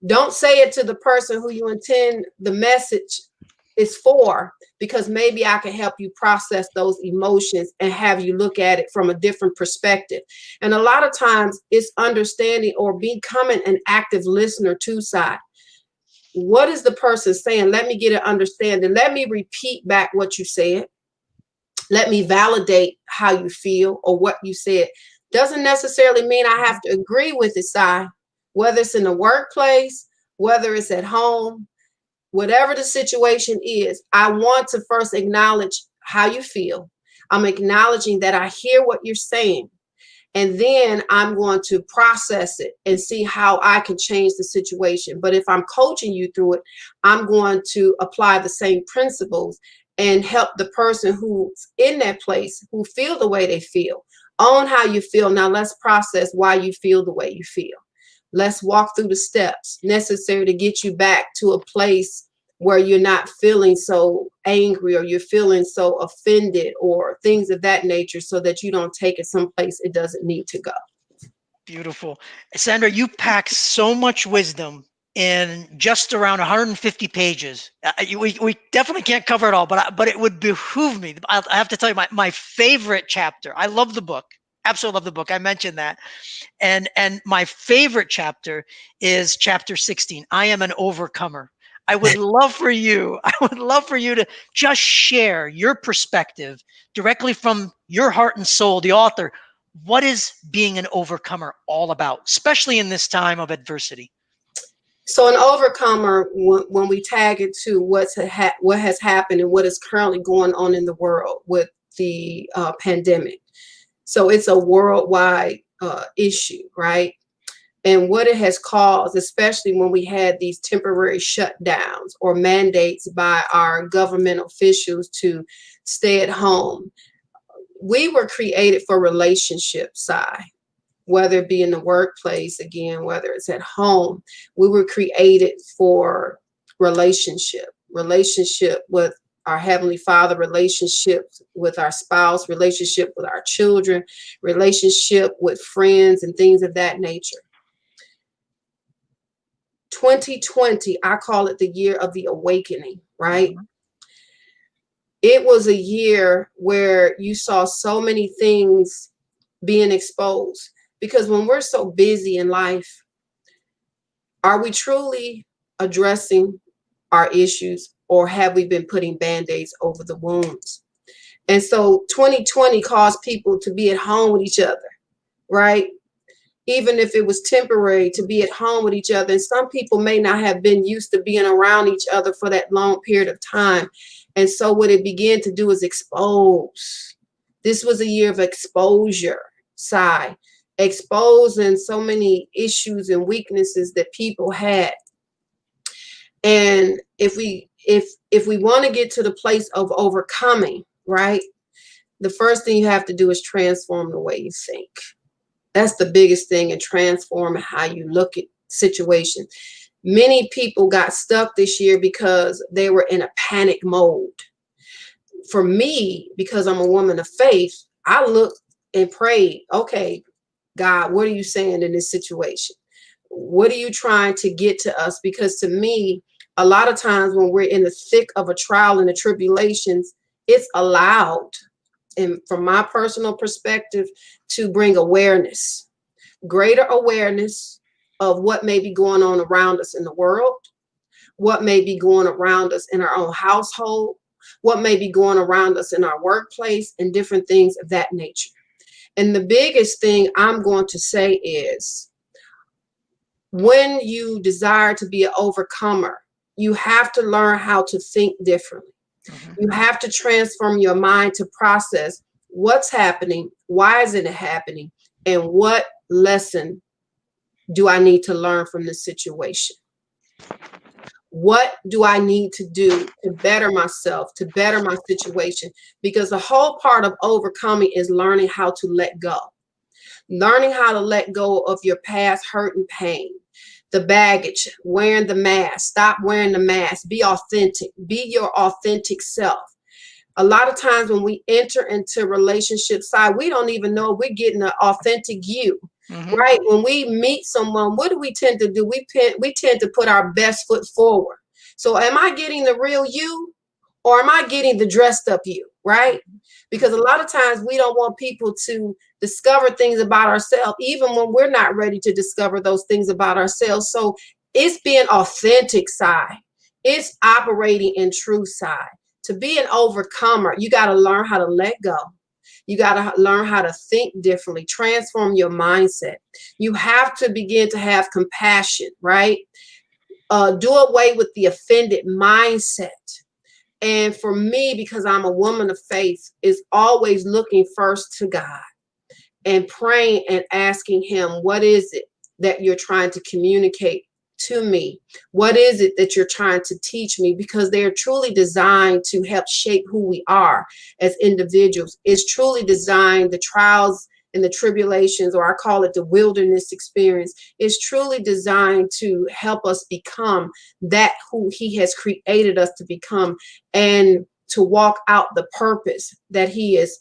Don't say it to the person who you intend the message is for, because maybe I can help you process those emotions and have you look at it from a different perspective. And a lot of times it's understanding or becoming an active listener to side. What is the person saying? Let me get an understanding. Let me repeat back what you said. Let me validate how you feel or what you said. Doesn't necessarily mean I have to agree with it, Si. Whether it's in the workplace, whether it's at home, whatever the situation is, I want to first acknowledge how you feel. I'm acknowledging that I hear what you're saying. And then I'm going to process it and see how I can change the situation. But if I'm coaching you through it, I'm going to apply the same principles and help the person who's in that place, who feel the way they feel. Own how you feel. Now let's process why you feel the way you feel. Let's walk through the steps necessary to get you back to a place where you're not feeling so angry or you're feeling so offended or things of that nature, so that you don't take it someplace it doesn't need to go. Beautiful. Sandra, you pack so much wisdom in just around 150 pages. We definitely can't cover it all, but it would behoove me. I have to tell you my favorite chapter. I love the book. Absolutely love the book. I mentioned that. And my favorite chapter is chapter 16. I am an overcomer. I would love for you to just share your perspective directly from your heart and soul, the author. What is being an overcomer all about, especially in this time of adversity? So an overcomer, when we tag it to what has happened and what is currently going on in the world with the pandemic. So it's a worldwide issue, right? And what it has caused, especially when we had these temporary shutdowns or mandates by our government officials to stay at home. We were created for relationships, whether it be in the workplace, again, whether it's at home. We were created for relationship with our Heavenly Father, relationships with our spouse, relationship with our children, relationship with friends, and things of that nature. 2020, I call it the year of the awakening, right? Mhm. It was a year where you saw so many things being exposed, because when we're so busy in life, are we truly addressing our issues, or have we been putting band-aids over the wounds? And so 2020 caused people to be at home with each other, right? Even if it was temporary, to be at home with each other. And some people may not have been used to being around each other for that long period of time. And so what it began to do is expose. This was a year of exposure, exposing so many issues and weaknesses that people had. And if we want to get to the place of overcoming, right, the first thing you have to do is transform the way you think. That's the biggest thing, in transforming how you look at situations. Many people got stuck this year because they were in a panic mode. For me, because I'm a woman of faith, I looked and prayed, okay, God, what are you saying in this situation? What are you trying to get to us? Because to me, a lot of times when we're in the thick of a trial and the tribulations, it's allowed, and from my personal perspective, to bring awareness, greater awareness of what may be going on around us in the world, what may be going around us in our own household, what may be going around us in our workplace, and different things of that nature. And the biggest thing I'm going to say is, when you desire to be an overcomer, you have to learn how to think differently. Mhm. You have to transform your mind to process what's happening, why is it happening, and what lesson do I need to learn from this situation? What do I need to do to better myself, to better my situation? Because the whole part of overcoming is learning how to let go. Learning how to let go of your past hurt and pain. the baggage, wearing the mask. Stop wearing the mask. Be authentic. Be your authentic self. A lot of times when we enter into relationship side, we don't even know we're getting an authentic you, Mm-hmm. right? When we meet someone, what do we tend to do? We tend to put our best foot forward. So am I getting the real you, or am I getting the dressed up you, right? Because a lot of times we don't want people to discover things about ourselves, even when we're not ready to discover those things about ourselves. So it's being authentic side. It's operating in true side. To be an overcomer, you got to learn how to let go. You got to learn how to think differently, transform your mindset. You have to begin to have compassion, right? Do away with the offended mindset. And for me, because I'm a woman of faith, is always looking first to God and praying and asking him, what is it that you're trying to communicate to me? What is it that you're trying to teach me? Because they're truly designed to help shape who we are as individuals. It's truly designed, the trials and the tribulations, or I call it the wilderness experience, is truly designed to help us become that who he has created us to become, and to walk out the purpose that he is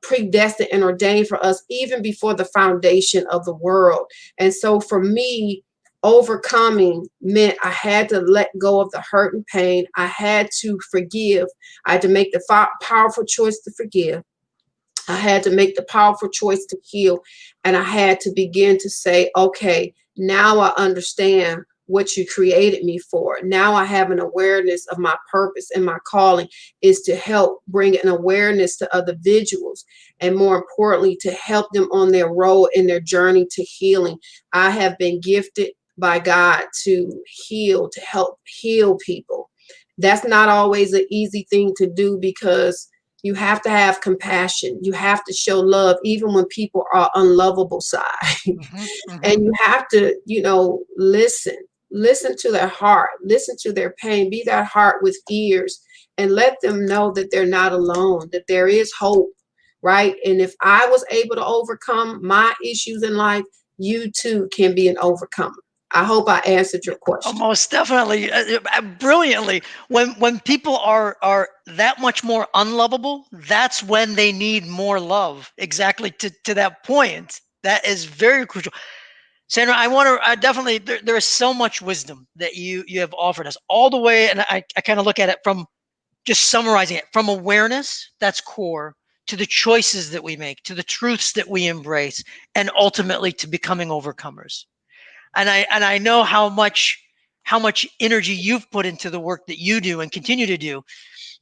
predestined and ordained for us even before the foundation of the world. And so for me, overcoming meant I had to let go of the hurt and pain. I had to forgive. I had to make the powerful choice to forgive. I had to make the powerful choice to heal. And I had to begin to say, okay, now I understand what you created me for. Now I have an awareness of my purpose, and my calling is to help bring an awareness to other individuals, and more importantly, to help them on their road in their journey to healing. I have been gifted by God to heal, to help heal people. That's not always an easy thing to do, because you have to have compassion. You have to show love even when people are unlovable side. Mm-hmm. Mm-hmm. And you have to, listen to their heart, listen to their pain, be that heart with ears, and let them know that they're not alone, that there is hope, right? And if I was able to overcome my issues in life, you too can be an overcomer. I hope I answered your Oh, question. most definitely, brilliantly. When people are that much more unlovable, that's when they need more love. Exactly, to that point. That is very crucial. Sandra, I want to, I definitely, there is so much wisdom that you have offered us all the way. And I kind of look at it from, just summarizing it, from awareness, that's core, to the choices that we make, to the truths that we embrace, and ultimately to becoming overcomers. And I know how much energy you've put into the work that you do and continue to do.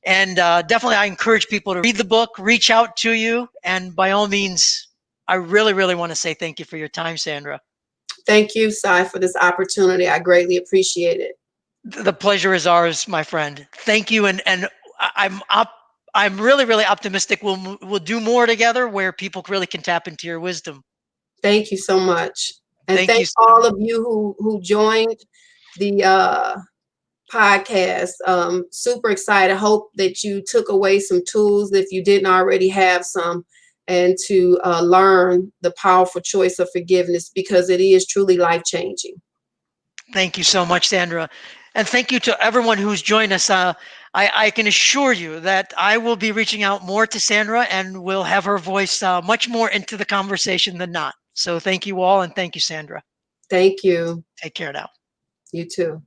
And definitely, I encourage people to read the book, reach out to you, and by all means, I really, really want to say thank you for your time, Sandra. Thank you, Sai, for this opportunity. I greatly appreciate it. The pleasure is ours, my friend. Thank you, and I'm up. I'm really, really optimistic. We'll do more together where people really can tap into your wisdom. Thank you so much. And Thank thank you so all much. of you who joined the podcast. Super excited. Hope that you took away some tools if you didn't already have some, and to learn the powerful choice of forgiveness, because it is truly life changing. Thank you so much, Sandra. And thank you to everyone who's joined us. I can assure you that I will be reaching out more to Sandra, and we'll have her voice much more into the conversation than not. So thank you all, and thank you, Sandra. Thank you. Take care now. You too.